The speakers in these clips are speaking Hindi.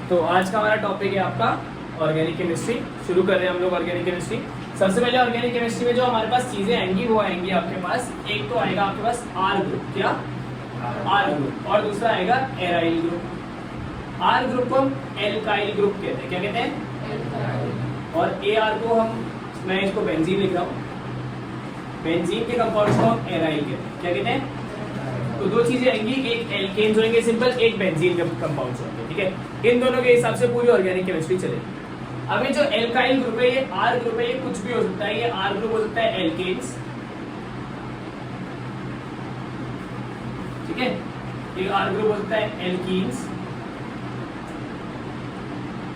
तो आज का हमारा टॉपिक है आपका ऑर्गेनिक केमिस्ट्री। शुरू कर रहे हैं हम लोग ऑर्गेनिक केमिस्ट्री। सबसे पहले ऑर्गेनिक केमिस्ट्री में जो हमारे पास चीजें आएंगी वो आएंगी आपके पास, एक तो आएगा आपके पास आर ग्रुप, क्या आर ग्रुप, और दूसरा आएगा एराइल ग्रुप। आर ग्रुप को हम एल्काइल ग्रुप कहते हैं, क्या कहते हैं, और ए आर को मैं इसको बेंजीन लिख रहा हूँ, बेंजीन के कंपाउंड्स को हम एराइल कहते हैं, क्या कहते हैं। तो दो चीजें आएंगी, एक एल्केन्स होंगे सिंपल, एक बेंजीन के कंपाउंड्स होंगे, ठीक है। इन दोनों के हिसाब से पूरी ऑर्गेनिक केमिस्ट्री चलेगी। अब ये जो एल्काइल ग्रुप है, ये आर ग्रुप है, ये कुछ भी हो सकता है। ये आर ग्रुप हो सकता है एल्केन्स, ठीक है, ये आर ग्रुप हो सकता है एल्कीन्स,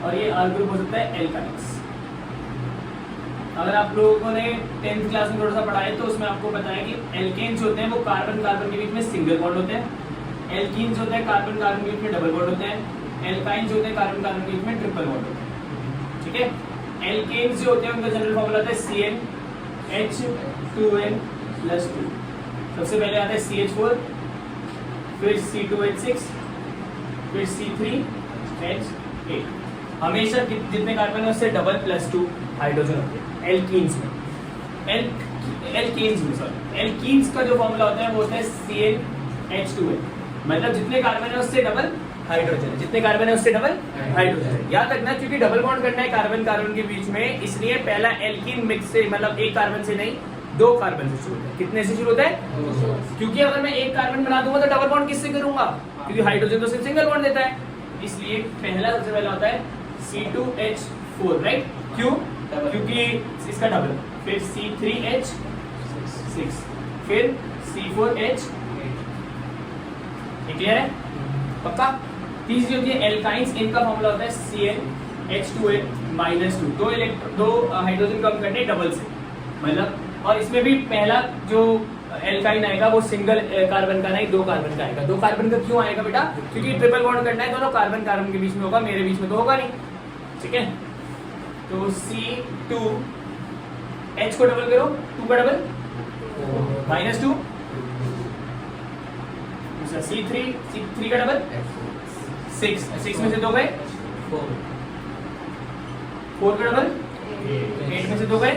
और ये आर ग्रुप हो सकता है एल्काइन्स। अगर आप लोगों ने 10th क्लास में थोड़ा सा पढ़ा है तो उसमें आपको पता है कि एल्केन्स होते हैं वो कार्बन कार्बन के बीच में सिंगल बॉन्ड होते हैं, एल्कीन्स होते हैं कार्बन कार्बन के बीच में डबल बॉन्ड होते हैं, एल्काइन्स होते हैं कार्बन कार्बन के बीच में ट्रिपल बॉन्ड होते हैं, ठीक है। एल्केन्स जो होते हैं उनका जनरल फॉर्मूला होता है CnH2n+2। सबसे पहले आता है CH4, फिर C2H6, फिर C3H8। हमेशा जितने कार्बन है उससे डबल +2 हाइड्रोजन होते हैं एल्कीन्स में। एल्कीन्स का जो फॉर्मूला होता है वो होता है CnH2n, मतलब जितने कार्बन है उससे डबल हाइड्रोजन है, जितने कार्बन है उससे डबल हाइड्रोजन है। याद रखना, क्योंकि डबल बॉन्ड करना है कार्बन कार्बन के बीच में, इसलिए पहला एल्कीन मिक्स से, मतलब एक कार्बन से नहीं, दो कार्बन से शुरू होता है। कितने से शुरू होता है? क्योंकि अगर मैं एक कार्बन बना दूंगा तो डबल बॉन्ड किससे करूंगा, क्योंकि हाइड्रोजन तो सिर्फ सिंगल बॉन्ड देता है, इसलिए पहला सबसे पहला होता है C2H4, राइट। क्यों? क्योंकि इसका डबल, फिर C3H6, फिर C4H8। क्लियर है? पक्का? तीसरी होती है एल्काइंस, इनका फॉर्मूला होता है CnH2n-2। दो हाइड्रोजन कम करने डबल से, मतलब, और इसमें भी पहला जो एल्काइन आएगा वो सिंगल कार्बन का नहीं, दो कार्बन का आएगा। दो कार्बन का क्यों आएगा बेटा? क्योंकि ट्रिपल बॉन्ड करना है, दोनों कार्बन कार्बन के बीच में होगा, मेरे बीच में तो होगा नहीं, ठीक है। तो C2, H को डबल करो, 2 का डबल -2, C3 का डबल 6 में से 2 गए, 4 का डबल 8 में से 2 गए,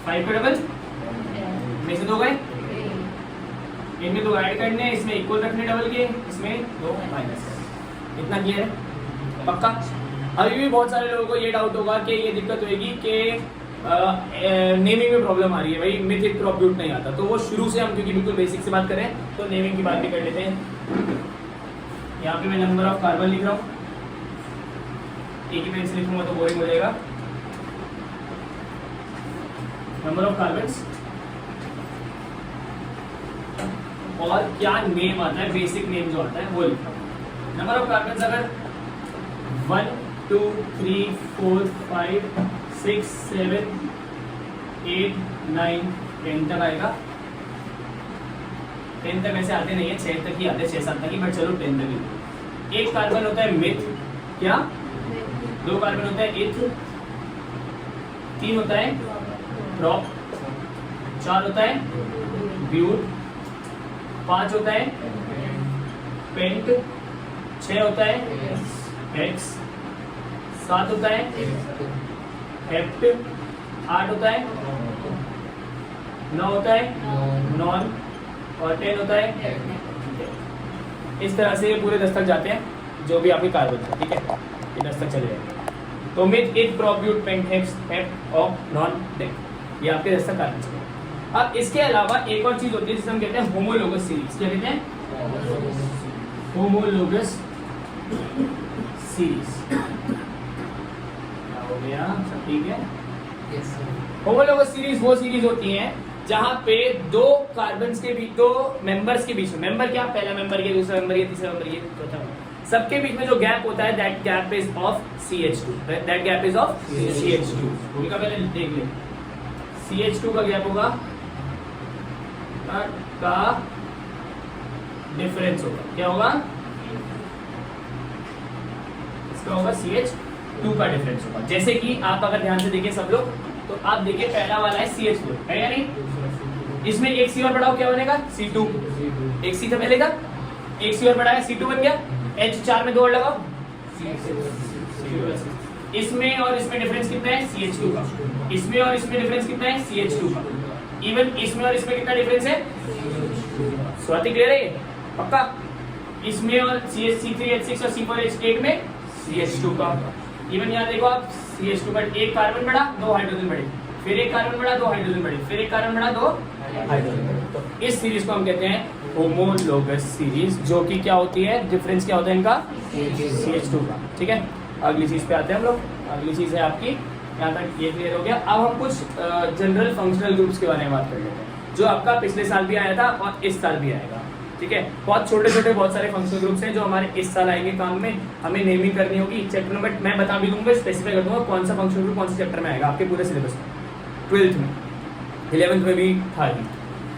5 का डबल में से 2 गए, इनमें 2 ऐड करने, इसमें इक्वल रखने डबल के, इसमें 2 माइनस। इतना क्लियर है? पक्का? अभी भी बहुत सारे लोगों को ये डाउट होगा कि ये दिक्कत होगी कि नेमिंग में प्रॉब्लम आ रही है, भाई मिथिक प्रोप्यूट नहीं आता। तो वो शुरू से हम, क्योंकि बिल्कुल बेसिक से बात करें तो नेमिंग की बात भी कर लेते हैं। यहाँ पे मैं नंबर ऑफ कार्बन लिख रहा हूँ, एक ही पेन से लिखूंगा तो बोरिंग हो जाएगा। नंबर ऑफ कार्बन्स और क्या नेम आता है, बेसिक नेम जो आता है वो लिखा हूँ। नंबर ऑफ कार्बन्स अगर 1 2 3 4 5 6 7 8 9 10 तक आएगा। 10 तक ऐसे आते नहीं है, 6 तक ही आते, 6-7 तक ही, बट चलो 10 तक ही। एक कार्बन होता है मिथ, क्या? 2 कार्बन होता है इथ, 3 होता है प्रॉप, 4 होता है ब्यूट, 5 होता है पेंट, 6 होता है हेक्स, 7 होता है हेप्ट, 8 होता है 9 होता है नॉन, और 10 होता है। इस तरह से ये पूरे 10 तक जाते हैं जो भी आपके कार्बन है, ठीक है, ये 10 तक चले जाएंगे। तो meth, eth, prop, but, pent, hex, hept, of, non, dec, ये आपके 10 तक कार्बन चले। अब इसके अलावा एक और चीज होती है जिसे हम कहते हैं होमोलोगस सीरीज। क्या कहते हैं? Homologous series. क्या हो गया? सब ठीक है? होमोलोगस सीरीज वो सीरीज होती हैं जहां पे दो कार्बन्स के बीच, दो मेंबर्स के बीच में, मेंबर क्या, पहला मेंबर ये, दूसरा मेंबर ये, तीसरा मेंबर ये, चौथा मेंबर, सबके बीच में जो गैप होता है, that gap is of CH2, that gap is of CH2। उनका पहले देख ले, CH2 का गैप होगा, का डिफरेंस होगा, क्या होगा? इसका होगा CH2 का डिफरेंस होगा। जैसे कि आप अगर ध्यान से देखिए सब लोग, तो आप देखिए पहला वाला है CH4, है या नहीं? इसमें एक C और बढ़ाओ, क्या बनेगा? C2। एक C था पहले का, एक C और बढ़ाया, C2 बन गया। H4 में 2 और लगाओ, इसमें और इसमें डिफरेंस कितना है CH2 का, इसमें और इसमें डिफरेंस कितना है CH2 का, इवन इसमें और इसमें कितना डिफरेंस है, स्वाति क्लियर है पक्का, इसमें और C3H6 और C4H8 में CH2 का, इवन यहाँ देखो आप CH2 का एक कार्बन बढ़ा 2 हाइड्रोजन बढ़े, फिर एक कार्बन बढ़ा 2 हाइड्रोजन बढ़े, फिर एक कार्बन बढ़ा 2 हाइड्रोजन बढ़े। तो इस सीरीज को हम कहते हैं होमोलोगस सीरीज, जो कि क्या होती है, डिफरेंस क्या होता है इनका CH2 का। ठीक है, अगली चीज पे आते हैं हम लोग। अगली चीज है आपकी, यहाँ तक ये क्लियर हो गया। अब हम कुछ जनरल फंक्शनल ग्रुप्स के बारे में बात कर लेते हैं, जो आपका पिछले साल भी आया था और इस साल भी आएगा। ठीक है, बहुत छोटे छोटे बहुत सारे फंक्शनल ग्रुप्स हैं जो हमारे इस साल आएंगे काम में, हमें नेमिंग करनी होगी। चैप्टर नंबर मैं बता भी दूंगा, स्पेसिफाई कर दूंगा कौन सा फंक्शनल ग्रुप कौन से चैप्टर में आएगा आपके पूरे सिलेबस में, 12th में, 11th में भी था ही।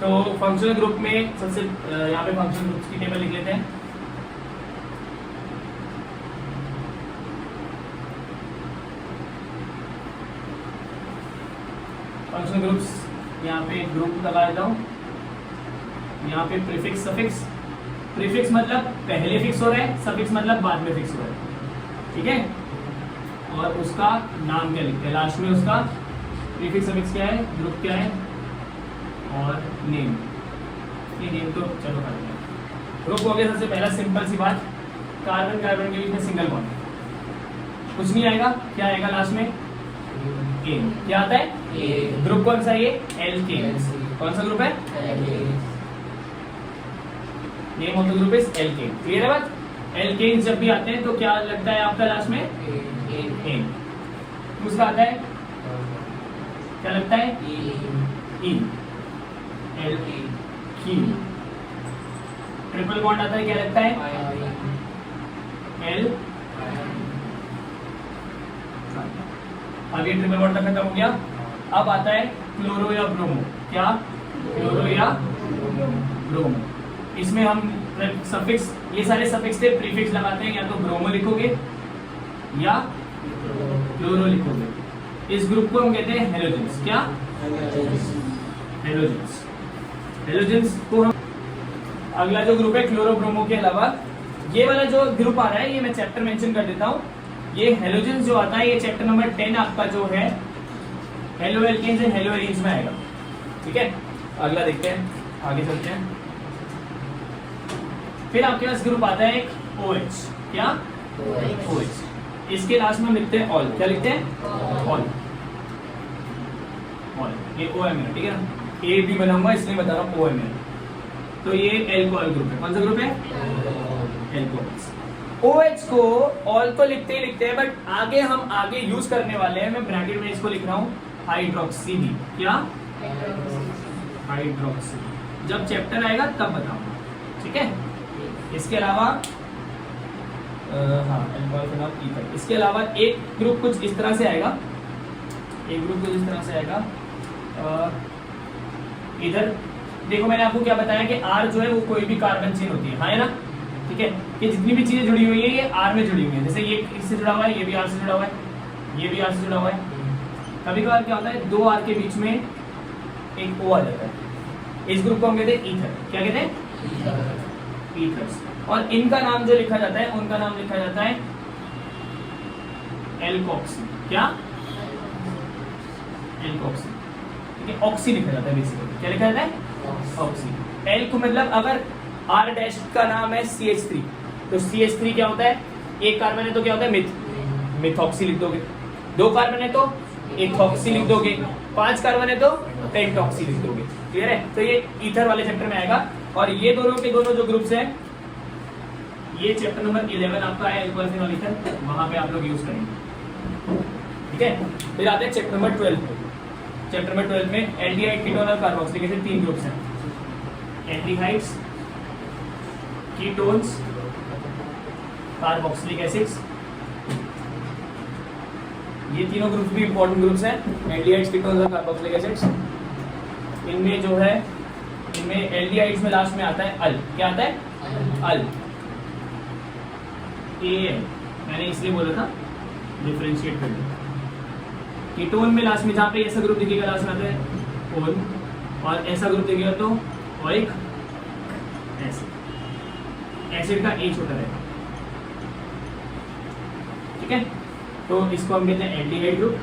तो फंक्शनल ग्रुप में सबसे यहाँ पे फंक्शनल ग्रुप्स की टेबल लिख लेते हैं। फंक्शनल ग्रुप्स, यहाँ पे एक ग्रुप लगा देता हूँ, यहाँ पे प्रीफिक्स सफिक्स, प्रीफिक्स मतलब पहले फिक्स हो रहा है, सफिक्स मतलब बाद में फिक्स हो रहा है। ठीक है, और उसका नाम क्या लिखते हैं लास्ट में, उसका प्रीफिक्स सफिक्स क्या है, ग्रुप क्या है और नेम। ये नेम तो चलो कर देंगे। ग्रुप हो गया सबसे पहला, सिंपल सी बात, कार्बन कार्बन के बीच में सिंगल बॉन्ड, कुछ नहीं आएगा, क्या आएगा लास्ट में, एन। क्या आता है, ग्रुप कौन सा है ये, एल्केन। कौन सा ग्रुप है, name of the group is alkane. Clear है बात, एल्केन जब भी आते हैं तो क्या लगता है आपका लास्ट में, एन। दूसरा आता है क्या लगता है, इन, एल्कीन। ट्रिपल बॉन्ड आता है क्या लगता है, एल। आगे ट्रिपल बॉन्ड तक खत्म हो गया। अब आता है क्लोरो या ब्रोमो, क्या, क्लोरो या ब्रोमो। इसमें हम सफिक्स, ये सारे सफिक्स थे, प्रीफिक्स लगाते हैं, या तो ब्रोमो लिखोगे या क्लोरो लिखोगे। इस ग्रुप को हम कहते हैं हेलोजेंस। क्या, हेलोजेंस। हेलोजेंस को हम, अगला जो ग्रुप है क्लोरो ब्रोमो के अलावा, ये वाला जो ग्रुप आ रहा है, ये मैं चैप्टर मेंशन कर देता हूँ। ये हेलोजेंस जो आता है, ये चैप्टर नंबर 10 आपका जो है halo alkanes and halo arenes में आएगा। ठीक है, अगला देखते हैं, आगे चलते हैं। फिर आपके पास ग्रुप आता है एक OH। क्या, OH। इसके लास्ट में लिखते हैं ऑल। क्या लिखते हैं, ऑल। ऑल, ये OM है, ठीक है ना, ए भी बना हुआ इसलिए बता रहा हूँ OM है। तो ये एल्कोहल ग्रुप है। कौन सा ग्रुप है, एल्कोहल्स। OH को ऑल को लिखते ही लिखते हैं, बट आगे हम आगे यूज करने वाले हैं, मैं ब्रैकेट में इसको लिख रहा हूँ हाइड्रोक्सी भी। क्या, हाइड्रोक्सी। जब चैप्टर आएगा तब बताऊंगा। ठीक है, इसके अलावा हाँ, ईथर। इसके अलावा एक ग्रुप कुछ इस तरह से आएगा, एक ग्रुप कुछ इस तरह से आएगा। इधर देखो, मैंने आपको क्या बताया कि R जो है वो कोई भी कार्बन चेन होती है, हाँ है ना। ठीक है, ये जितनी भी चीजें जुड़ी हुई है ये R में जुड़ी हुई है। जैसे ये इससे जुड़ा हुआ है, ये भी R से जुड़ा हुआ है, ये भी R से जुड़ा हुआ है। कभी कभार क्या होता है, 2 R के बीच में एक O आ जाता है। इस ग्रुप को हम कहते हैं ईथर। क्या कहते हैं, ईथर्स। और इनका नाम जो लिखा जाता है, उनका नाम लिखा जाता है एल्कोक्सी। क्या, एल्कोक्सी। ठीक है, ऑक्सी लिखा जाता है बेसिकली। क्या लिखा जाता है, ऑक्सी। एल को मतलब अगर R डैश का नाम है CH3, तो CH3 क्या होता है, एक कार्बन है तो क्या होता है, मिथॉक्सी लिख दोगे। 2 कार्बन है तो एथॉक्सी लिख दोगे, 5 कार्बन है तो पेंटॉक्सी लिख दोगे। क्लियर है, तो ये ईथर वाले चैप्टर में आएगा। और ये दोनों के दोनों जो ग्रुप्स हैं, ये चैप्टर नंबर 11 आपका है एल्कोहल फिनॉल ईथर, वहां पे आप लोग यूज करेंगे। ठीक है, फिर आते हैं चैप्टर नंबर 12 पे। चैप्टर नंबर 12 में एल्डिहाइड, कीटोन और कार्बोक्सिलिक एसिड 3 ग्रुप्स हैं। Aldehydes, ketones, carboxylic acids. ये तीनों ग्रुप्स भी इंपॉर्टेंट ग्रुप्स हैं, एल्डिहाइड्स, कीटोन्स और कार्बोक्सिलिक एसिड्स। इनमें जो है, इनमें एल्डिहाइड्स में लास्ट में आता है अल। क्या आता है, अल। AL मैंने इसलिए बोला था डिफरेंशिएट कर दिया। कीटोन में लास्ट में जहाँ पे ऐसा ग्रुप दिखेगा लास्ट में आता है ओन, और ऐसा ग्रुप दिखेगा तो ओइक एसिड। एसिड का ए छोटा रहेगा। ठीक है, तो इसको हम कहते हैं एल्डिहाइड ग्रुप,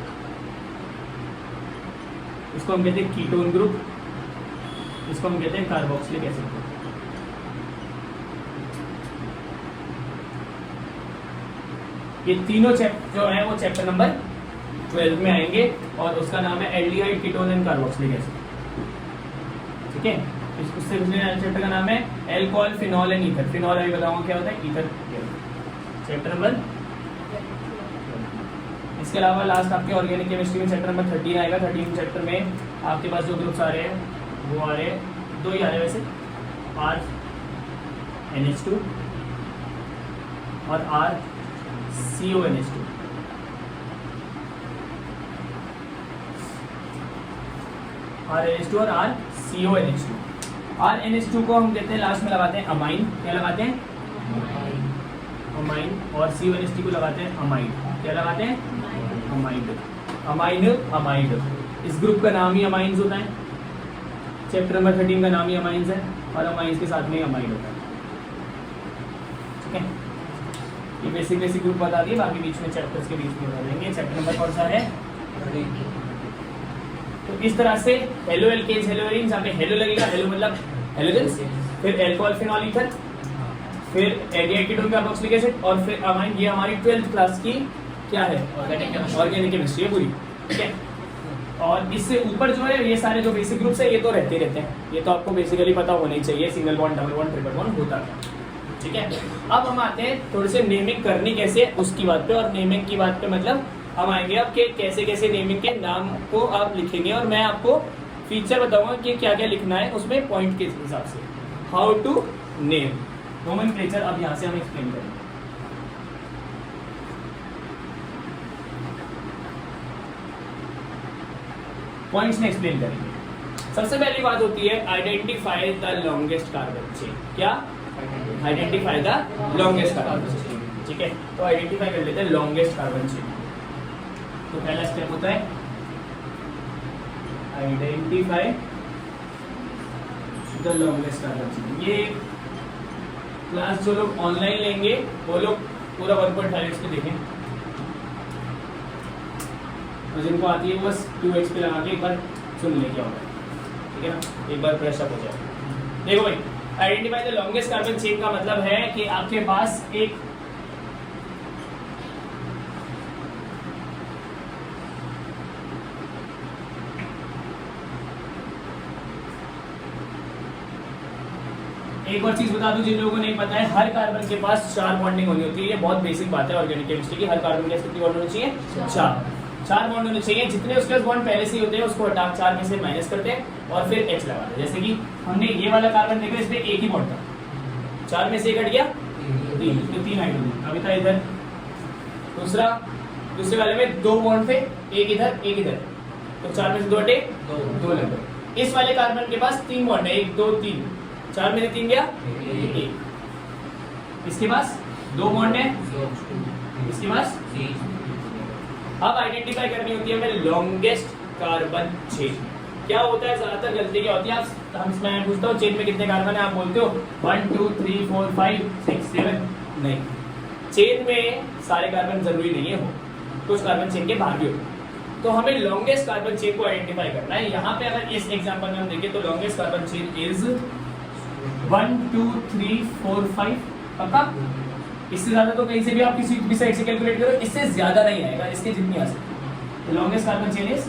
इसको हम कहते हैं कीटोन ग्रुप, इसको हम कहते हैं कार्बोक्सिलिक एसिड ग्रुप। ये तीनों जो है वो चैप्टर नंबर 12 में आएंगे और उसका नाम है aldehyde, ketone and carboxylic acid. ठीक है, उससे पिछले चैप्टर का नाम है alcohol, phenol and ether. Phenol अभी बताऊंगा क्या होता है, ईथर चैप्टर नंबर। इसके अलावा लास्ट आपके ऑर्गेनिक केमिस्ट्री में चैप्टर नंबर 13 आएगा। 13 चैप्टर में आपके पास जो ग्रुप्स आ रहे हैं वो आ रहे हैं, 2 ही आ रहे हैं वैसे, RNH2 और RCONH2। RNH2 और RCONH2। RNH2 को हम कहते हैं लास्ट में लगाते हैं अमाइन। क्या लगाते हैं, अमाइन। और CONH2 को लगाते हैं अमाइड। क्या लगाते हैं, अमाइड। Amine, amide. इस ग्रुप का नाम ही अमाइंस होता है। चैप्टर नंबर 13 का नाम ही अमाइंस है और अमाइंस के साथ में अमाइड होता है। ठीक है, ये बेसिक ग्रुप बता दिए, बाकी बीच में चैप्टर्स के बीच में बता देंगे। चैप्टर नंबर कौन सा है, तो इस तरह से हेलो एल्केन्स, हेलो एरीन्स, यहाँ पे हेलो लगेगा, हेलो मतलब हेलोजेंस, फिर एल्कोहल, फिनॉल, ईथर, फिर एल्डिहाइड, कीटोन, कार्बोक्सिलिक एसिड और फिर अमाइन। ये हमारी 12th क्लास की क्या है, ऑर्गेनिक केमिस्ट्री है पूरी। ठीक है, और इससे ऊपर जो है ये सारे जो बेसिक ग्रुप्स है ये तो रहते रहते हैं, ये तो आपको बेसिकली पता होना ही चाहिए, single bond, double bond, triple bond होता है। ठीक है, अब हम आते हैं थोड़े से नेमिंग करनी कैसे उसकी बात पे। और नेमिंग की बात पे मतलब हम आएंगे आपके कैसे कैसे नेमिंग के नाम को आप लिखेंगे, और मैं आपको फीचर बताऊंगा कि क्या क्या लिखना है उसमें पॉइंट के हिसाब से। हाउ टू नेम नोमेनक्लेचर, अब यहाँ से हम एक्सप्लेन करेंगे। पॉइंट्स में एक्सप्लेन करेंगे। सबसे पहली बात होती है identify the longest carbon chain. क्या, identify the longest carbon chain. ठीक है, तो आइडेंटिफाई कर लेते हैं लॉन्गेस्ट कार्बन चेन। तो पहला स्टेप होता है identify the longest carbon chain. ये क्लास जो लोग ऑनलाइन लेंगे वो लोग पूरा 1.5x पे देखें, और जिनको आती है बस 2x पे लगा के एक बार सुन ले क्या होगा। ठीक है ना, एक बार फ्रेश अप हो जाए। देखो भाई, identify the longest carbon chain का मतलब है कि आपके पास एक और चीज बता दूं जिन लोगों को नहीं पता है, हर कार्बन के पास 4 बॉन्डिंग होनी होती है। ये बहुत बेसिक बात है ऑर्गेनिक केमिस्ट्री की। हर कार्बन के पास कितनी बॉन्ड होनी चाहिए, 4 बॉन्ड होने चाहिए। जितने उसके पास बॉन्ड पहले से ही होते हैं उसको हटा 4 में से माइनस करते हैं और फिर H लगाते हैं। जैसे कि हमने ये वाला कार्बन देखा, इसमें एक ही बॉन्ड था, 4 में से एक हट गया 3, तो 3 हाइड्रोजन अभी था इधर। दूसरे वाले में 2 बॉन्ड थे, एक इधर एक इधर, तो 4 में से 2 हटे 2 लगे। इस वाले कार्बन के पास 3 बॉन्ड है, 1 2 3, 4 में से 3 गया 1। इसके पास 2 बॉन्ड है, इसके पास। अब आइडेंटिफाई करनी होती है हमें लॉन्गेस्ट कार्बन चेन। क्या होता है, ज्यादातर गलती क्या होती है, मैं पूछता हूँ चेन में कितने कार्बन है, आप बोलते हो 1 2 3 4 5 6 7। नहीं, चेन में सारे कार्बन जरूरी नहीं है हो, कुछ कार्बन चेन के बाहर भी होते हैं। तो हमें लॉन्गेस्ट कार्बन चेन को आइडेंटिफाई करना है। यहाँ पे अगर इस एग्जांपल में हम देखें तो लॉन्गेस्ट कार्बन चेन इज 1 2 3 4 5। पक्का, इससे ज्यादा तो कहीं से भी आप किसी भी साइड से कैलकुलेट करो, इससे ज्यादा नहीं आएगा, इसके जितनी आ सकती। लॉन्गेस्ट कार्बन चेन इज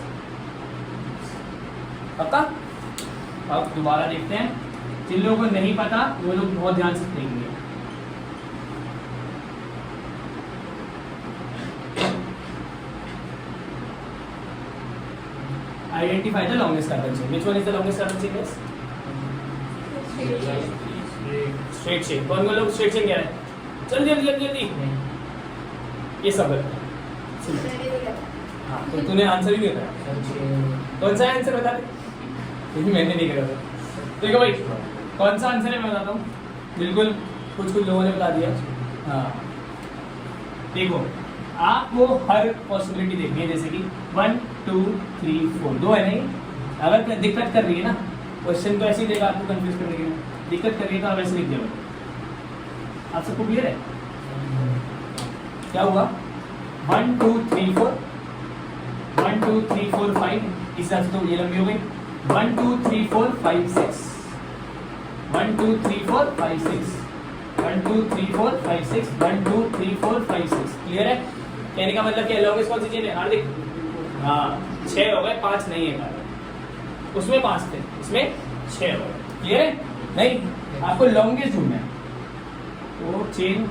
पक्का। अब दोबारा देखते हैं, जिन लोगों को नहीं पता वो लोग बहुत ध्यान से देखेंगे। Identify the longest carbon chain. Which one is the longest carbon chain? Straight chain. कौन कौन लोग स्ट्रेट चेन कह रहे हैं? जल्दी जल्दी जल्दी जल्दी। ये सब है। हाँ, तो तूने आंसर ही नहीं बताया। कौन सा आंसर बता दे? क्योंकि मैंने नहीं करा था। देखो भाई, कौन सा आंसर है मैं बताता हूँ। बिल्कुल कुछ लोगों ने बता दिया। हाँ, देखो आपको हर पॉसिबिलिटी देखनी है, जैसे कि 1 2 3 4 2 है नहीं। अगर दिक्कत कर रही है ना, क्वेश्चन तो ऐसे ही देगा आपको कंफ्यूज करने के लिए। दिक्कत कर रही है तो आप ऐसे लिख दिया। आप सबको क्लियर है क्या हुआ? 1 2 3 4 1 2 3 4 5 इस हिसाब से तो ये लंबी हो गई 1 2 3 4 5 6 1 2 3 4 5 6 1 2 3 4 5 6 1 2 3 4 5 6 क्लियर है? कहने का मतलब क्या लॉन्गेस्ट कौन सी चीज है हार्दिक? हाँ 6 हो गए 5 नहीं है कार्बन उसमें 5 थे इसमें 6 हो गए क्लियर है? नहीं आपको लॉन्गेस्ट ढूंढना है तो चेन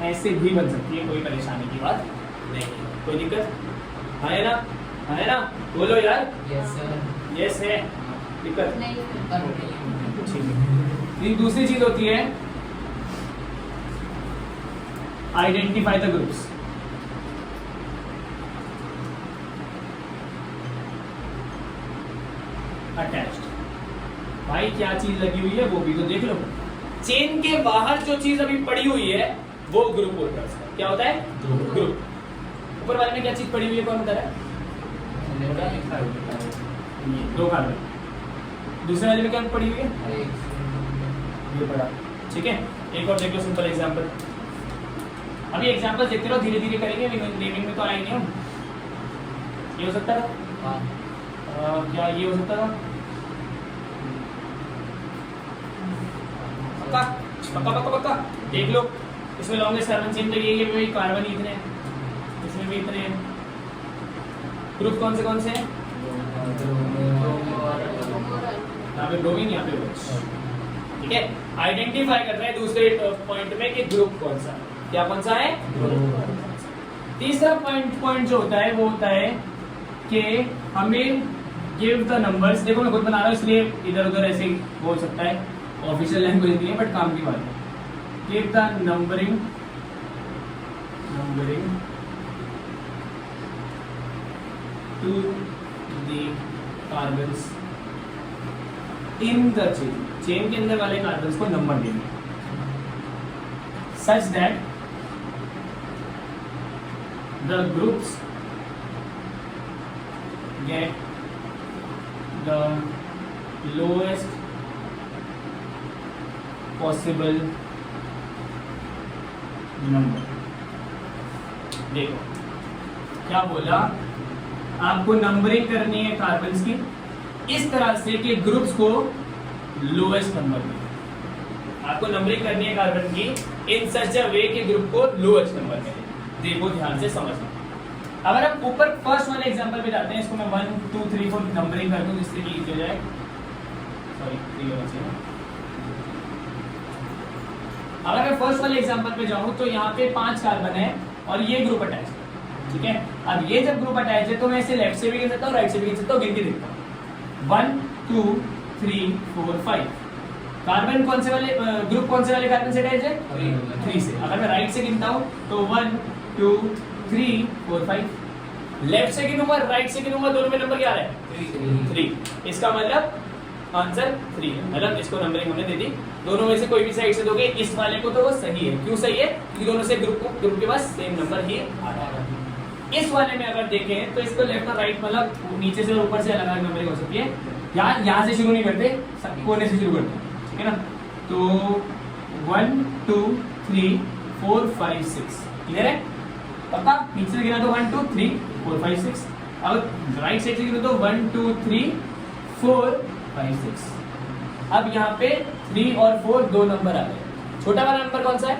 ऐसे भी बन सकती है कोई परेशानी की बात नहीं कोई दिक्कत है ना बोलो यार यस सर यस है दिक्कत नहीं ठीक है दूसरी चीज होती है आइडेंटिफाई द ग्रुप्स अटैच्ड भाई क्या चीज लगी हुई है वो भी तो देख लो चेन के बाहर जो चीज अभी पड़ी हुई है वो ग्रुप होता है क्या होता है ग्रुप ऊपर वाले में क्या चीज पड़ी हुई है कौन बता रहा है दो कार्बन दूसरे वाले में क्या पड़ी हुई है ये पड़ा ठीक है एक और देख लो सिंपल एग्जांपल अभी एग्जांपल देखते रहो धीरे धीरे करेंगे नेमिंग में तो आएंगे हम ये हो सकता था क्या ये हो सकता था पक्का पक्का पक्का पक्का देख लो इसमें लॉन्गेस्ट कार्बन चेन तो ये भाई कार्बन ही इतने हैं इसमें भी इतने हैं ग्रुप कौन से हैं यहाँ पे ब्रोमीन यहाँ पे OH ठीक है आइडेंटिफाई कर रहे हैं दूसरे पॉइंट में कि ग्रुप कौन सा क्या कौन सा है तीसरा पॉइंट जो होता है वो होता है कि हमें गिव द नंबर्स देखो मैं खुद बना रहा हूँ इसलिए इधर उधर ऐसे बोल सकता है ऑफिशियल लैंग्वेज नहीं है बट काम की बात है give the numbering to the carbons in the chain के अंदर वाले कार्बन्स को नंबर देंगे such that the groups get the lowest possible number देखो क्या बोला आपको नंबरिंग करनी है कार्बन्स की इस तरह से कि ग्रुप्स को लोएस्ट नंबर मिले आपको नंबरिंग करनी है कार्बन की इन सच अ वे कि ग्रुप को लोएस्ट नंबर मिले देखो ध्यान से समझना अगर हम ऊपर फर्स्ट वाले एग्जांपल पे जाते हैं इसको मैं 1 2 3 4 नंबरिंग कर दूं जिससे कि इजी हो जाए सॉरी 3 होना चाहिए अगर मैं फर्स्ट वाले एग्जांपल पे जाऊं तो यहाँ पे 5 कार्बन है और ये ग्रुप अटैच है ठीक है अब ये जब ग्रुप अटैच है तो मैं इसे लेफ्ट से भी गिन सकता हूँ राइट से भी गिन सकता हूँ गिन के देखता हूँ 1 2 3 4 5 कार्बन कौन से वाले ग्रुप कौन से वाले कार्बन से अटैच है 3 से अगर मैं राइट से गिनता हूँ तो 1 2 3 4 5 लेफ्ट से गिनूंगा राइट से गिनूंगा दोनों में नंबर क्या आ रहा है 3 इसका मतलब आंसर 3 है मतलब इसको नंबरिंग हमने दे दी दोनों में से कोई भी साइड से दोगे इस वाले को तो वो सही है क्यों सही है क्योंकि दोनों से ग्रुप के पास सेम नंबर ही आ रहा है इस वाले में अगर देखें तो इसको लेफ्ट और राइट मतलब नीचे से और ऊपर से अलग अलग नंबरिंग हो सकती है यहाँ से शुरू नहीं करते कोने से शुरू करते हैं ठीक है ना तो 1 2 3 4 5 6 क्लियर है पक्का नीचे से गिना तो 1 2 3 4 5 6 अब राइट साइड से गिना तो 1 2 3 4 5 6 अब यहाँ पे 3 और 4 दो नंबर आ गए छोटा वाला नंबर कौन सा है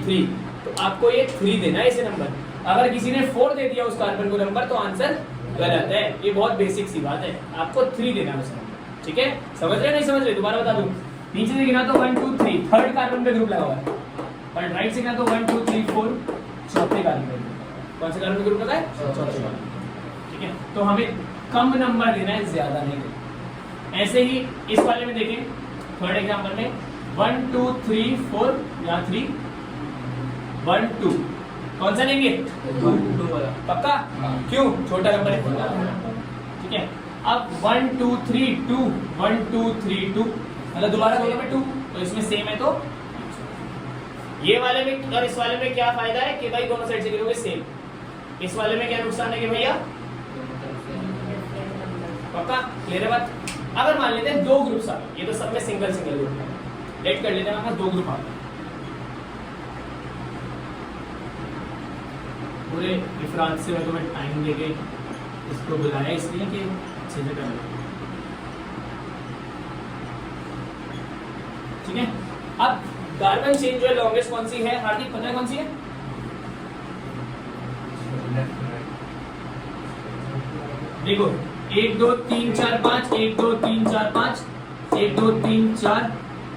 3 तो आपको ये 3 देना है इसे नंबर अगर किसी ने 4 दे दिया उस कार्बन को नंबर तो आंसर गलत है ये बहुत बेसिक सी बात है आपको 3 देना है उसे नंबर ठीक है समझ रहे नहीं समझ रहे दोबारा बता दूं नीचे से गिना तो 1 2 3 थर्ड कार्बन पे ग्रुप लगा हुआ है और राइट से गिना तो 1 2 3 4 चौथे कार्बन पे कौन से कार्बन पे ग्रुप लगा है चौथे कार्बन ठीक है तो हमें कम नंबर देना है ज्यादा नहीं देना ऐसे ही इस वाले में देखें थर्ड एग्जांपल में 1 2 3 4 यहाँ 3 1 2 कौन सा लेंगे 2 वाला पक्का क्यों छोटा नंबर है ठीक है अब 1 2 3 2 1 2 3 2 मतलब दोबारा दोनों में 2 तो इसमें सेम है तो ये वाले में और इस वाले में क्या फायदा है कि भाई दोनों साइड से गिरोगे सेम इस वाले में क्या नुकसान है कि भैया पक्का क्लियर है बात अगर मान लेते हैं 2 ग्रुप्स आ गए ये तो सब में सिंगल ग्रुप है लेट कर लेते हैं हमारे 2 ग्रुप आ गए पूरे इफरात से मैं तुम्हें टाइम देके इसको बुलाया इसलिए कि अच्छे से कर लो। ठीक है, अब कार्बन चेन जो है लॉन्गेस्ट कौन सी है हार्दिक, पता है कौन सी है? देखो 1 2 3 4 5 1 2 3 4 5 1 2 3 4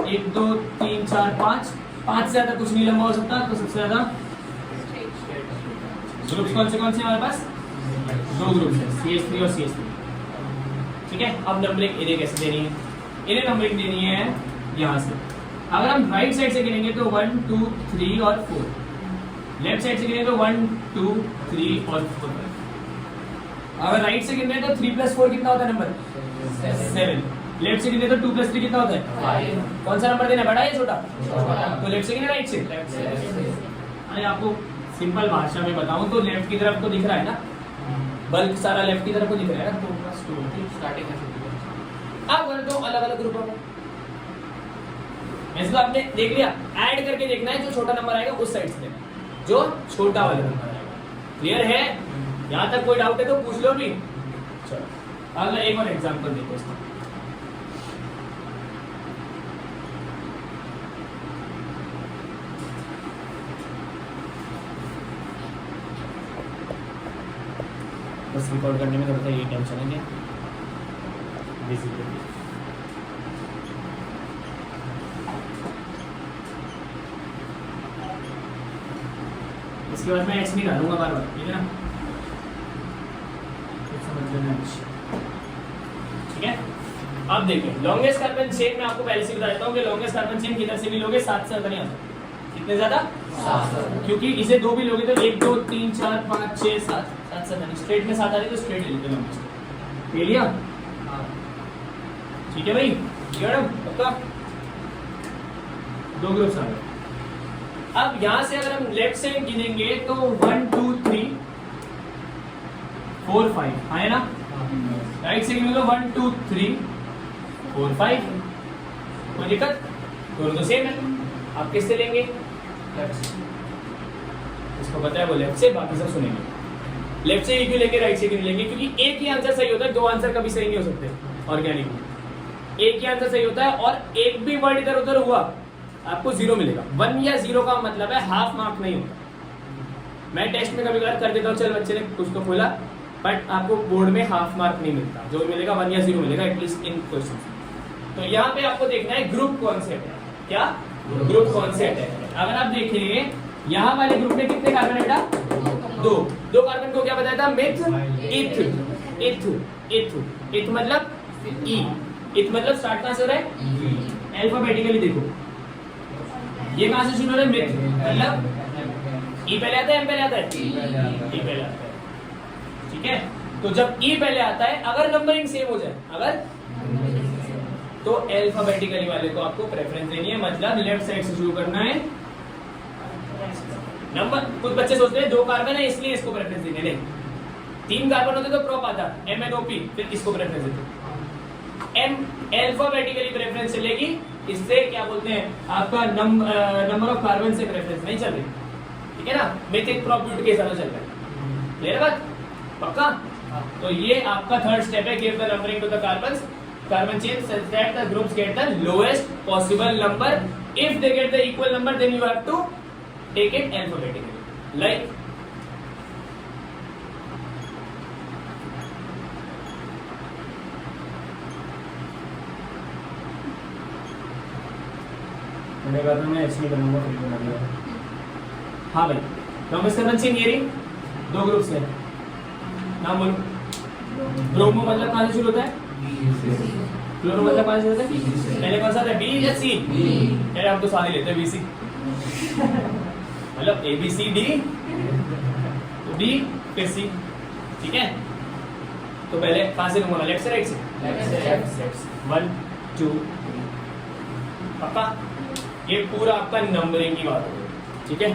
1 2 3 4 5 5 से ज्यादा कुछ नहीं लंबा हो सकता, तो सबसे ज्यादा ग्रुप्स कौन से हमारे पास? दो ग्रुप्स है, CH3 और CH3। ठीक है, अब नंबरिंग इन्हें कैसे देनी है? इन्हें नंबरिंग देनी है यहाँ से। अगर हम राइट साइड से गिनेंगे तो 1 2 3 और 4, लेफ्ट साइड से गिनेंगे तो 1 2 3 और 4। अगर राइट से गिने तो 3 + 4 कितना होता है नंबर? 7। लेफ्ट से गिने तो 2 + 3 कितना होता है? 5। कौन सा नंबर देना है, बड़ा या छोटा? तो लेफ्ट से गिने राइट से? अरे आपको सिंपल भाषा में बताऊं तो लेफ्ट की तरफ तो दिख रहा है ना, बल्कि सारा लेफ्ट की तरफ को दिख रहा है ना, तो स्टार्टिंग में अब कर दो अलग अलग ग्रुपों में। इसको आपने देख लिया, ऐड करके देखना है, जो छोटा नंबर आएगा उस साइड से देना, जो छोटा वाला नंबर आएगा। क्लियर है? यहाँ तक कोई डाउट है तो पूछ लो भी। चलो अगला एक और एग्जांपल देखो इसका। बस रिकॉर्ड करने में थोड़ा सा ये टेंशन है, बेसिकली इसके बाद मैं एक्स नहीं डालूंगा बार बार, ठीक है ना? समझ लेना। ठीक है, अब देखिए लॉन्गेस्ट कार्बन चेन में आपको पहले से बता देता हूँ कि लॉन्गेस्ट कार्बन चेन किधर से भी लोगे 7 से ज्यादा नहीं आता। कितने ज्यादा? 7। क्योंकि इसे 2 भी लोगे तो 1 2 3 4 5 6 7 7 से नहीं, स्ट्रेट में 7 आ रही तो स्ट्रेट ले लेते लॉन्गेस्ट। ले लिया? ठीक है भाई, पक्का? 2 ग्रुप्स आ गए। अब यहां से अगर हम लेफ्ट से गिनेंगे तो 1 2 3 4 5 है ना? राइट से गिनेंगे तो 1 2 3 4 5। कोई दिक्कत? दोनों तो सेम है। आप किससे लेंगे? इसको पता है वो लेफ्ट से, बाकी सब सुनेंगे। लेफ्ट से एक भी लेंगे, राइट से भी लेंगे, क्योंकि एक ही आंसर सही होता है, 2 आंसर कभी सही नहीं हो सकते ऑर्गेनिक में। एक ही आंसर सही होता है और एक भी वर्ड इधर उधर हुआ आपको 0 मिलेगा। 1 या 0 का मतलब है हाफ मार्क नहीं होता। मैं टेस्ट में कभी कर देता हूँ, चल बच्चे ने कुछ तो खोला, बट आपको बोर्ड में हाफ मार्क नहीं मिलता, जो भी मिलेगा 1 या 0 मिलेगा एटलीस्ट इन क्वेश्चन। तो यहाँ पे आपको देखना है ग्रुप कौन से है, क्या ग्रुप कौन से है। अगर आप देखेंगे यहाँ वाले ग्रुप में कितने कार्बन है बेटा? 2 कार्बन को क्या बताया था? मिथ इथ इथ इथ इथ मतलब ई, इथ मतलब स्टार्ट कहां से हो रहा है? अल्फाबेटिकली देखो, ये कहां से शुरू हो रहा है? मिथ मतलब ई पहले आता है, एम पहले आता है? ई पहले आता है। ठीक है, तो जब ई पहले आता है, अगर नंबरिंग सेम हो जाए, अगर तो अल्फाबेटिकली वाले को आपको प्रेफरेंस देनी है, मतलब लेफ्ट साइड से शुरू करना है। नंबर कुछ बच्चे सोचते हैं 2 कार्बन है इसलिए इसको प्रेफरेंस देंगे, नहीं। 3 कार्बन होते तो प्रोप आता, MnO2, फिर इसको प्रेफरेंस देते। एम अल्फाबेटिकली प्रेफरेंस चलेगी, इससे क्या बोलते हैं आपका नंबर ऑफ कार्बन से प्रेफरेंस नहीं चल रही। ठीक है ना? मिथिक प्रोप ब्यूट के हिसाब से चल रहा है। क्लियर बात? पक्का? तो ये आपका थर्ड स्टेप है, give the numbering to the carbons carbon chain such that the groups get the lowest possible number. If they get the equal number, then you have to take it alphabetically. Like मैंने कहा था मैं ऐसे बनाऊंगा, फिर बना दिया। हाँ भाई, लॉन्गेस्ट कार्बन चेन ये 2 ग्रुप्स है। नाम बोलो। ब्रोमो मतलब कहाँ से शुरू होता है? क्लोरो मतलब कहाँ से होता है? पहले कौन सा था? बी या सी? अरे हम तो सारे लेते हैं BC मतलब ABCD तो D फिर C। ठीक है, तो पहले कहाँ से लूंगा? लेफ्ट से राइट से? लेफ्ट से। 1 2 पक्का? ये पूरा आपका नंबरिंग की बात हो। ठीक है,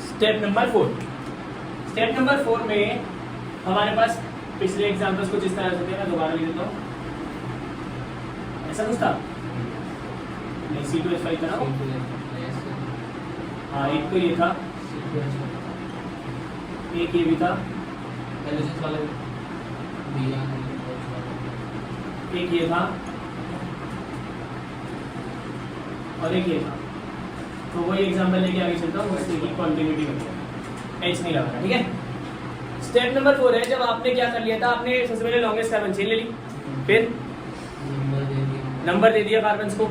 स्टेप नंबर 4। स्टेप नंबर 4 में हमारे पास पिछले एग्जाम्पल्स कुछ इस तरह से थे, मैं दोबारा लिख देता हूँ। ऐसा कुछ था नहीं, C2H5 था ना? हाँ, एक तो ये था एक ये भी था, एलिसिस वाला दिया एक ये था और एक ये था। तो वही एग्जांपल लेके आगे चलता हूँ, उससे की कॉन्टिन्यूटी करते हैं, एच नहीं लगाना, ठीक है। स्टेप नंबर 4 है, जब आपने क्या कर लिया था, आपने सबसे पहले लॉन्गेस्ट कार्बन चेन ले ली, फिर नंबर दे दिया कार्बन्स को,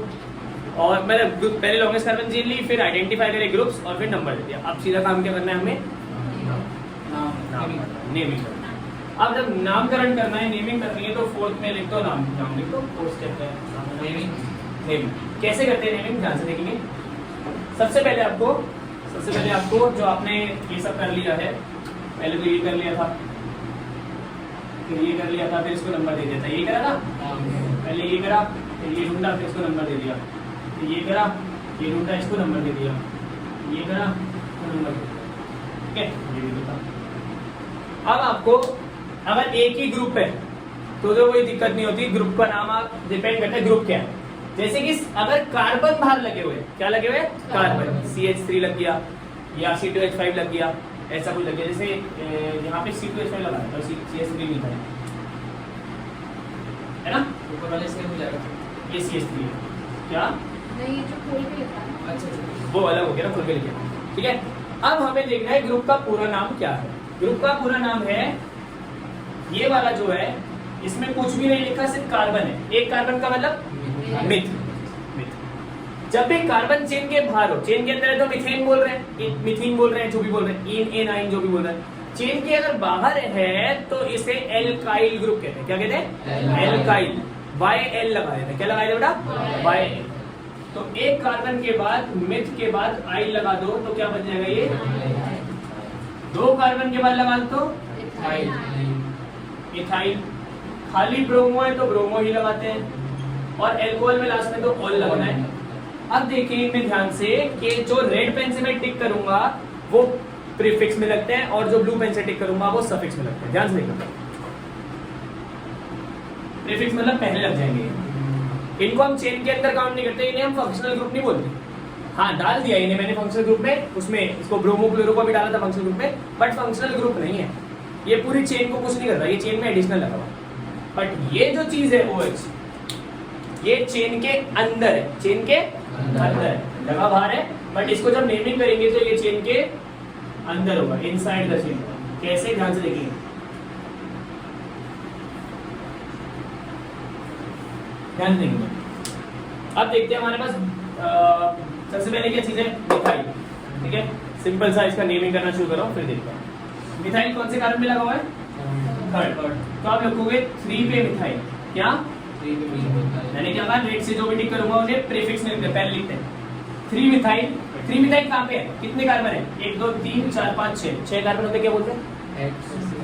और मैंने पहले लॉन्गेस्ट कार्बन चेन ली, फिर आइडेंटिफाई करे ग्रुप्स और फिर नंबर दे दिया। अब सीधा काम क्या करना है हमें, नेमिंग करना है। अब जब नामकरण करना है, नेमिंग करनी है, तो फोर्थ में लिख दो नाम लिख दो, फोर्थ स्टेप है नेमिंग। कैसे करते हैं नेमिंग, ध्यान से देखेंगे। सबसे पहले आपको जो आपने ये सब कर लिया है, पहले तो ये कर लिया था, फिर ये कर लिया था, फिर इसको नंबर दे दिया था, ये करा था, पहले ये करा, फिर ये ढूंढा, फिर इसको नंबर दे दिया, फिर ये करा, ये ढूंढा, इसको नंबर दे दिया, ये करा, नंबर दे दिया, ठीक है। ये भी था। अब आपको अगर एक ही ग्रुप है तो कोई दिक्कत नहीं होती, ग्रुप का नाम आप डिपेंड करता है ग्रुप क्या है। जैसे कि अगर कार्बन बाहर लगे हुए, क्या लगे हुए, कार्बन, CH3 लग गया या C2H5 लग गया, ऐसा कुछ लग गया, जैसे यहाँ पे C2H5 लगा है तो CH3 नहीं था, है ना, ऊपर वाले से हो जाएगा, ये CH3 है क्या, नहीं, ये जो खोल के लिखा है ना। अच्छा वो अलग हो गया ना, खुल के लिखा, ठीक है। अब हमें देखना है ग्रुप का पूरा नाम क्या है। ग्रुप का पूरा नाम है, ये वाला जो है, इसमें कुछ भी नहीं लिखा, सिर्फ कार्बन है, एक कार्बन का मतलब मिथ। जब भी कार्बन चेन के बाहर हो, चेन के अंदर है तो मिथेन बोल रहे हैं, मिथीन बोल रहे हैं, जो भी बोल रहे हैं, इन एनाइन जो भी बोल रहे हैं। चेन के अगर बाहर है तो इसे एल्काइल ग्रुप कहते हैं। क्या कहते हैं, एल्काइल, YL लगा देते हैं, क्या लगा देते बेटा, YL। तो एक कार्बन के बाद मिथ के बाद आई लगा दो तो क्या बन जाएगा, ये दो कार्बन के बाद लगा दो इथाइल, खाली ब्रोमो है तो ब्रोमो ही लगाते हैं, और एल्कोहल में लास्ट में तो ऑल लगाना है। अब देखिए इनमें ध्यान से कि जो रेड पेन से मैं टिक करूंगा वो प्रीफिक्स में लगते हैं, और जो ब्लू पेन से टिक करूंगा वो सफिक्स में लगते हैं। ध्यान से देखना, प्रीफिक्स मतलब पहले लग जाएंगे। इनको हम चेन के अंदर काउंट नहीं करते, इन्हें हम फंक्शनल ग्रुप नहीं बोलते। हाँ, डाल दिया इन्हें मैंने फंक्शनल ग्रुप में, उसमें इसको ब्रोमो क्लोरो को भी डाला था फंक्शनल ग्रुप में, बट फंक्शनल ग्रुप नहीं है। ये पूरी चेन को कुछ नहीं कर रहा, ये चेन में एडिशनल लगा हुआ। बट ये जो चीज है OH, ये चेन के अंदर है, चेन के अंदर है, लगा बाहर है, बट इसको जब नेमिंग करेंगे तो ये चेन के अंदर होगा, इनसाइड द चेन। कैसे, ध्यान से देखिए। ध्यान देंगे। अब देखते हैं हमारे पास सबसे पहले क्या चीज है, मिथाइल, ठीक है। सिंपल सा इसका नेमिंग करना शुरू करो, फिर देखते हैं। मिथाइल कौन से कार्बन में लगा हुआ है, थर्ड। तो आप लिखोगे 3 पे मिथाइल, क्या, मैंने क्या कहा, रेड से जो भी टिक करूंगा उन्हें प्रीफिक्स में लिखते हैं, पहले लिखते हैं 3 मिथाइल। 3 मिथाइल कहाँ पे है, कितने कार्बन है, 1 2 3 4 5 6 कार्बन होते क्या बोलते हैं,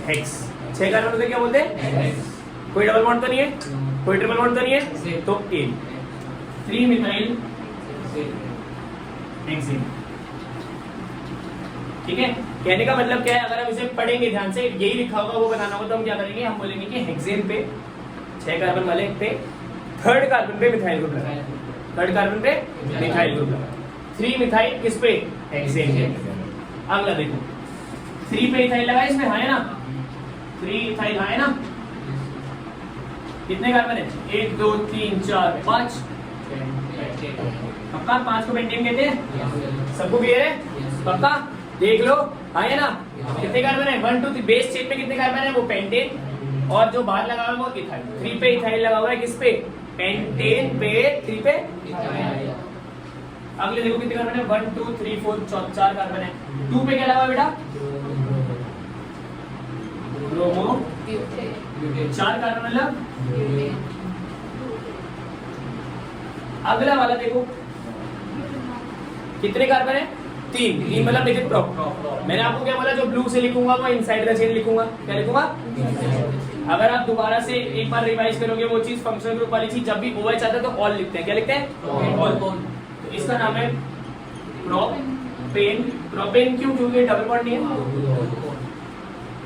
हेक्स। 6 कार्बन होते क्या बोलते हैं, कोई डबल बॉन्ड तो नहीं है, कोई ट्रिपल बॉन्ड तो नहीं है, तो 1 3 मिथाइल हेक्सेन, ठीक है। कहने का मतलब क्या है, अगर हम इसे पढ़ेंगे ध्यान से, यही लिखा होगा वो बनाना होगा, तो हम क्या करेंगे, हम बोलेंगे कि हेक्सेन पे 6 कार्बन वाले पे थर्ड कार्बन पे मिथाइल ग्रुप लगा, थर्ड कार्बन पे मिथाइल ग्रुप लगा। 3 मिथाइल किस पे, हेक्सेन पे। अगला देखो, 3 पे इथाइल लगा, इसमें हाँ है ना, 3 इथाइल हाँ है ना, कितने कार्बन है, 1 2 3 4 5, पक्का 5 को पेंटेन कहते हैं, सबको क्लियर है, पक्का देख लो, हाँ है ना। कितने कार्बन है, 1 2 3, बेस चेन पे कितने कार्बन है, वो पेंटेन, और जो बाहर लगा हुआ है वो इथाइल। 3 पे इथाइल लगा हुआ है, किस पे, पेंटेन पे, 3 पे इथाइल। अगले देखो कितने कार्बन है, 1 2 3 4 4 कार्बन है। 2 पे क्या लगा हुआ बेटा, ब्रोमो, 4 कार्बन मतलब। अगला वाला देखो कितने कार्बन है, 3 मतलब लिखित प्रॉप। मैंने आपको क्या बोला, जो ब्लू से लिखूंगा वो इनसाइड द चेन लिखूंगा, क्या लिखूंगा। अगर आप दोबारा से एक बार रिवाइज करोगे वो चीज, फंक्शनल ग्रुप वाली चीज, जब भी OH आता है तो ऑल लिखते हैं, क्या लिखते हैं, ऑल। तो इसका नाम है प्रोपेन। प्रोपेन क्यों, क्योंकि डबल बॉन्ड नहीं है।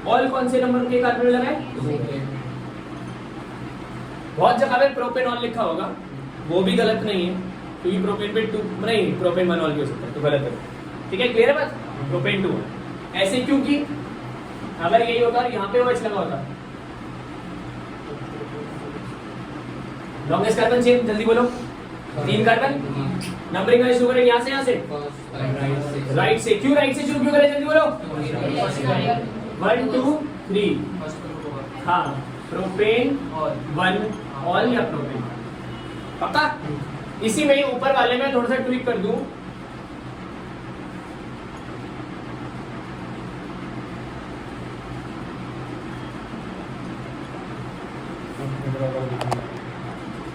ऑल कौन से नंबर के कार्बन में लगा है, बहुत जगह पे प्रोपेन ऑल लिखा होगा, वो भी गलत नहीं है, क्योंकि प्रोपेन पे 2 नहीं, प्रोपेन 1 ऑल भी हो सकता है, तो गलत है, ठीक है, क्लियर है बात। प्रोपेन 2 ऐसे क्योंकि अगर यही होता और यहाँ पे OH लगा होता, लॉन्गेस्ट कार्बन चेन, जल्दी बोलो। 3 कार्बन, नंबरिंग का शुरू करें यहाँ से राइट से। क्यों राइट से शुरू क्यों करें, जल्दी बोलो। 1 2 3, हाँ प्रोपेन 1 ऑल या प्रोपेन, पक्का। इसी में ऊपर वाले में थोड़ा सा ट्विक कर दूं,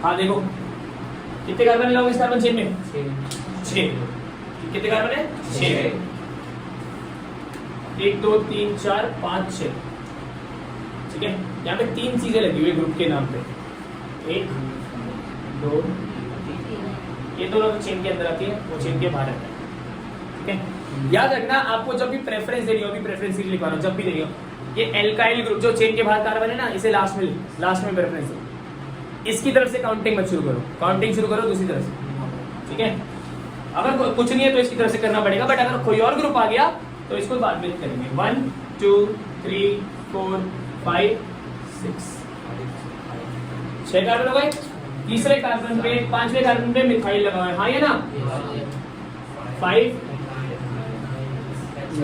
हाँ देखो कितने कार्बन है लॉन्गेस्ट कार्बन चेन में, 6। कितने कार्बन है, 6। 1 2 3 4 5 6, ठीक है। यहाँ पे 3 चीजें लगी हुई ग्रुप के नाम पे, 1 2 ये दोनों तो चेन के अंदर आती है, वो चेन के बाहर आता है, ठीक है। याद रखना, आपको जब भी प्रेफरेंस देनी हो, प्रेफरेंस लिखवा रहा हूं, जब भी देनी हो, ये एल्काइल ग्रुप जो चेन के बाहर कार्बन है ना, इसे लास्ट में प्रेफरेंस दो। इसकी तरफ से काउंटिंग मत शुरू करो, काउंटिंग शुरू करो दूसरी तरफ से, ठीक है। अगर कुछ नहीं है तो इसकी तरफ से करना पड़ेगा, बट अगर कोई और ग्रुप आ गया तो इसको बाद में करेंगे। 1 2 3 4 5 6 6 कार्बन हो गए। तीसरे कार्बन पे, 5वें कार्बन पे मिथाइल लगा हुआ है, हाँ या ना, 5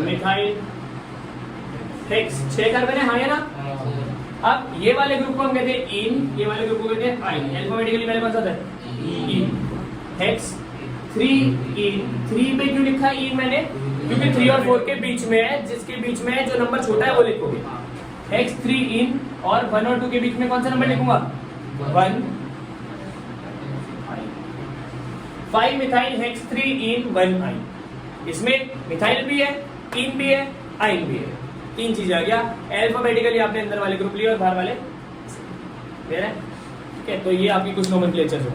मिथाइल हेक्स, 6 कार्बन है, हाँ या ना। अब ये वाले ग्रुप को हम कहते हैं इन, ये वाले ग्रुप को कहते हैं आइन। अल्फाबेटिकली मैंने कौन सा था, इन हेक्स 3 इन। 3 पे क्यों लिखा इन मैंने, क्योंकि 3 और 4 के बीच में है, जिसके बीच में है जो नंबर छोटा है वो लिखोगे। हेक्स 3 इन, और 1 और 2 के बीच में कौन सा नंबर लिखूंगा, 1। 5 मिथाइल हेक्स 3 इन 1 आइन। इसमें मिथाइल भी है, इन भी है, आइन भी है, 3 चीजें आ गया। अल्फाबेटिकली आपने अंदर वाले ग्रुप लिए और बाहर वाले, ठीक है। तो ये आपकी कुछ नोमेनक्लेचर हो।